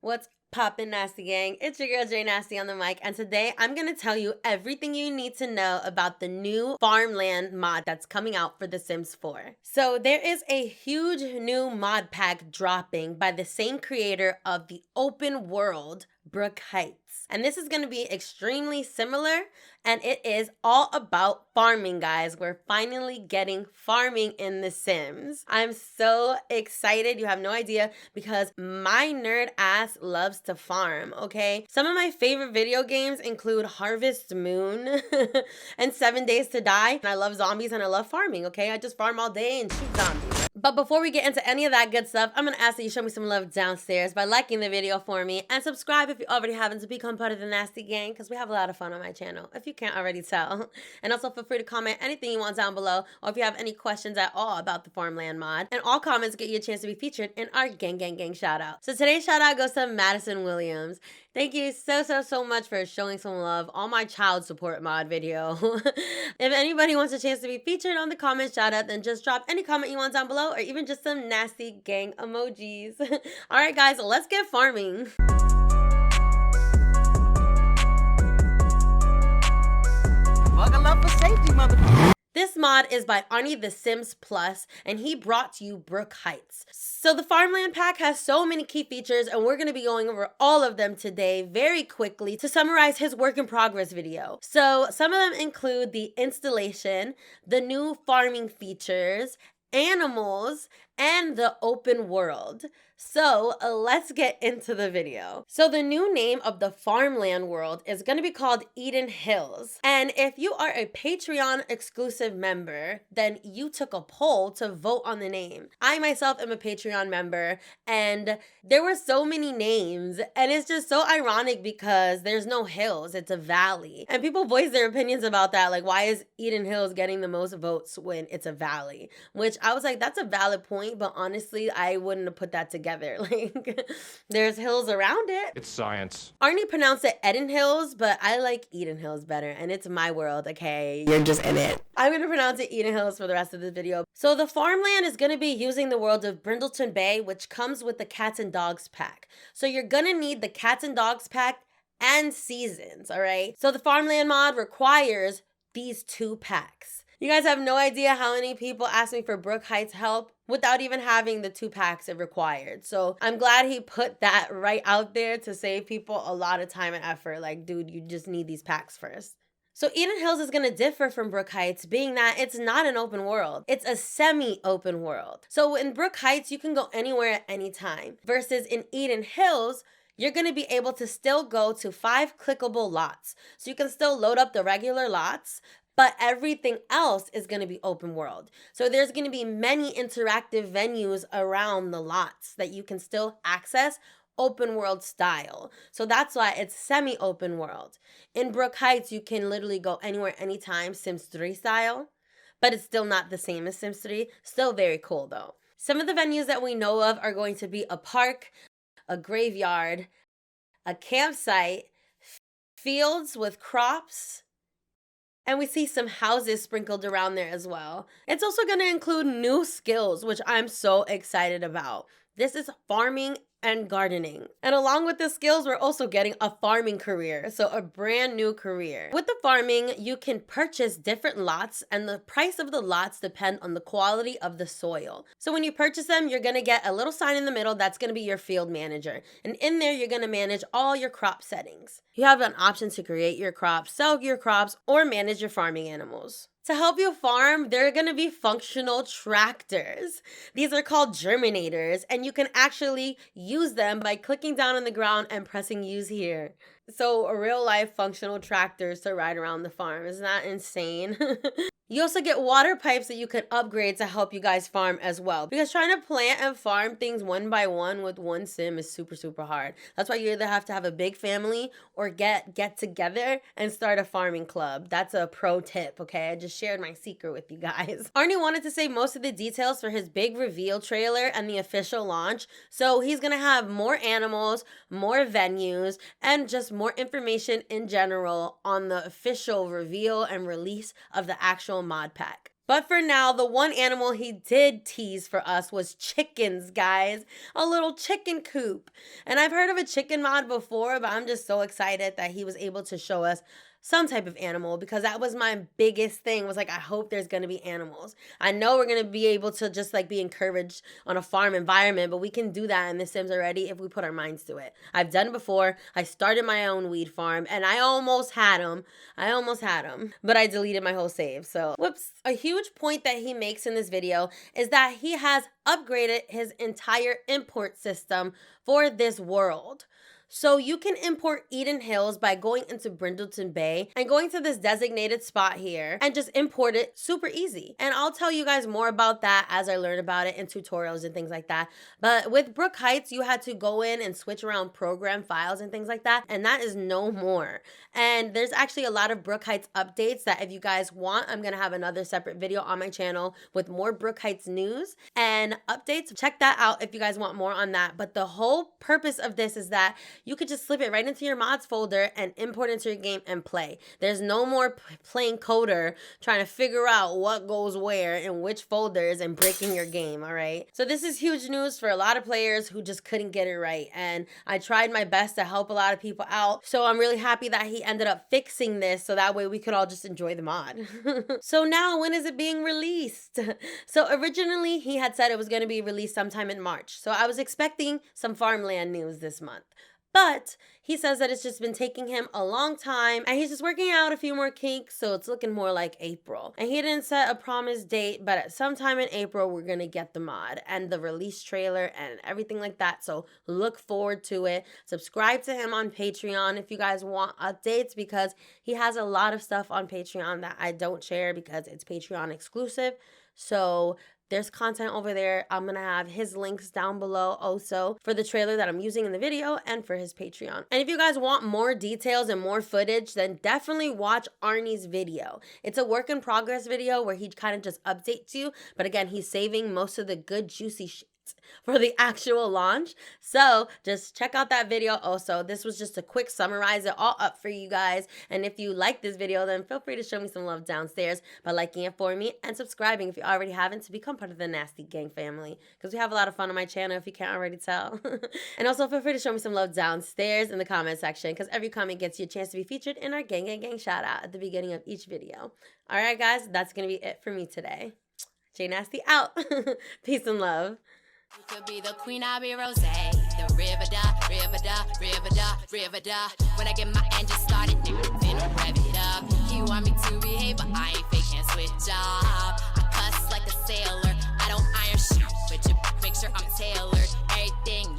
What's poppin', Nasty Gang? It's your girl J Nasty on the mic, and today I'm gonna tell you everything you need to know about the new Farmland mod that's coming out for The Sims 4. So there is a huge new mod pack dropping by the same creator of the open world Brook Heights. And this is going to be extremely similar, and it is all about farming, guys. We're finally getting farming in The Sims. I'm so excited. You have no idea, because my nerd ass loves to farm, okay? Some of my favorite video games include Harvest Moon and 7 Days to Die. And I love zombies and I love farming, okay? I just farm all day and shoot zombies. But before we get into any of that good stuff, I'm gonna ask that you show me some love downstairs by liking the video for me and subscribe if you already haven't to become part of the Nasty Gang, because we have a lot of fun on my channel, if you can't already tell. And also feel free to comment anything you want down below, or if you have any questions at all about the Farmland mod. And all comments get you a chance to be featured in our gang shout out. So today's shout out goes to Madison Williams. Thank you so much for showing some love on my child support mod video. If anybody wants a chance to be featured on the comment shout out, then just drop any comment you want down below, or even just some nasty gang emojis. All right, guys, let's get farming. Buckle up for safety, motherfucker. This mod is by Arnie the Sims Plus, and he brought to you Brook Heights. So the Farmland pack has so many key features, and we're going to be going over all of them today very quickly to summarize his work in progress video. So some of them include the installation, the new farming features, animals, and the open world. So let's get into the video. So the new name of the Farmland world is going to be called Eden Hills. And if you are a Patreon exclusive member, then you took a poll to vote on the name. I myself am a Patreon member, and there were so many names, and it's just so ironic because there's no hills, it's a valley. And people voice their opinions about that, like, why is Eden Hills getting the most votes when it's a valley? Which I was like, that's a valid point, but honestly, I wouldn't have put that together. Like, there's hills around it. It's science. Arnie pronounced it Eden Hills, but I like Eden Hills better, and it's my world, okay? You're just in it. I'm gonna pronounce it Eden Hills for the rest of this video. So the Farmland is gonna be using the world of Brindleton Bay, which comes with the Cats and Dogs pack. So you're gonna need the Cats and Dogs pack and Seasons, all right? So the Farmland mod requires these 2 packs. You guys have no idea how many people asked me for Brook Heights help without even having the 2 packs it required. So I'm glad he put that right out there to save people a lot of time and effort. Like, dude, you just need these packs first. So Eden Hills is going to differ from Brook Heights, being that it's not an open world. It's a semi-open world. So in Brook Heights, you can go anywhere at any time. Versus in Eden Hills, you're going to be able to still go to 5 clickable lots. So you can still load up the regular lots, but everything else is going to be open world. So there's going to be many interactive venues around the lots that you can still access open world style. So that's why it's semi-open world. In Brook Heights, you can literally go anywhere, anytime, Sims 3 style, but it's still not the same as Sims 3. Still very cool though. Some of the venues that we know of are going to be a park, a graveyard, a campsite, fields with crops, and we see some houses sprinkled around there as well. It's also going to include new skills, which I'm so excited about. This is farming and gardening. And along with the skills, we're also getting a farming career, so a brand new career. With the farming, you can purchase different lots, and the price of the lots depend on the quality of the soil. So when you purchase them, you're gonna get a little sign in the middle that's gonna be your field manager. And in there, you're gonna manage all your crop settings. You have an option to create your crops, sell your crops, or manage your farming animals. To help you farm, there are going to be functional tractors. These are called germinators, and you can actually use them by clicking down on the ground and pressing use here. So a real life functional tractors to ride around the farm. Isn't that insane? You also get water pipes that you can upgrade to help you guys farm as well. Because trying to plant and farm things one by one with one sim is super hard. That's why you either have to have a big family or get together and start a farming club. That's a pro tip, okay? I just shared my secret with you guys. Arnie wanted to save most of the details for his big reveal trailer and the official launch. So he's gonna have more animals, more venues, and just more information in general on the official reveal and release of the actual mod pack. But for now, the one animal he did tease for us was chickens, guys. A little chicken coop. And I've heard of a chicken mod before, but I'm just so excited that he was able to show us some type of animal, because that was my biggest thing, was like, I hope there's gonna be animals. I know we're gonna be able to just like be encouraged on a farm environment, but we can do that in The Sims already if we put our minds to it. I've done it before. I started my own weed farm and I almost had him. But I deleted my whole save, so whoops. A huge point that he makes in this video is that he has upgraded his entire import system for this world. So you can import Eden Hills by going into Brindleton Bay and going to this designated spot here and just import it super easy. And I'll tell you guys more about that as I learn about it in tutorials and things like that. But with Brook Heights, you had to go in and switch around program files and things like that. And that is no more. And there's actually a lot of Brook Heights updates that if you guys want, I'm going to have another separate video on my channel with more Brook Heights news and updates. Check that out if you guys want more on that. But the whole purpose of this is that you could just slip it right into your mods folder and import into your game and play. There's no more playing coder trying to figure out what goes where in which folders and breaking your game, all right? So this is huge news for a lot of players who just couldn't get it right. And I tried my best to help a lot of people out. So I'm really happy that he ended up fixing this so that way we could all just enjoy the mod. So now, when is it being released? So originally he had said it was going to be released sometime in March. So I was expecting some Farmland news this month. But he says that it's just been taking him a long time and he's just working out a few more kinks, so it's looking more like April. And he didn't set a promised date, but at some time in April, we're gonna get the mod and the release trailer and everything like that. So look forward to it. Subscribe to him on Patreon if you guys want updates, because he has a lot of stuff on Patreon that I don't share because it's Patreon exclusive. So there's content over there. I'm going to have his links down below also for the trailer that I'm using in the video and for his Patreon. And if you guys want more details and more footage, then definitely watch Arnie's video. It's a work in progress video where he kind of just updates you. But again, he's saving most of the good juicy shit for the actual launch. So just check out that video also. This was just a quick summarize it all up for you guys. And if you like this video, then feel free to show me some love downstairs by liking it for me and subscribing if you already haven't, to become part of the Nasty Gang family, because we have a lot of fun on my channel if you can't already tell. And also feel free to show me some love downstairs in the comment section, because every comment gets you a chance to be featured in our gang shout out at the beginning of each video. All right guys, that's gonna be it for me today. J Nasty out. Peace and love. You could be the queen, I'll be rose. The river da. When I get my engine started, nigga, then rev it up. He want me to behave, but I ain't fake, can't switch up. I cuss like a sailor, I don't iron shit, but you make sure I'm tailored. Everything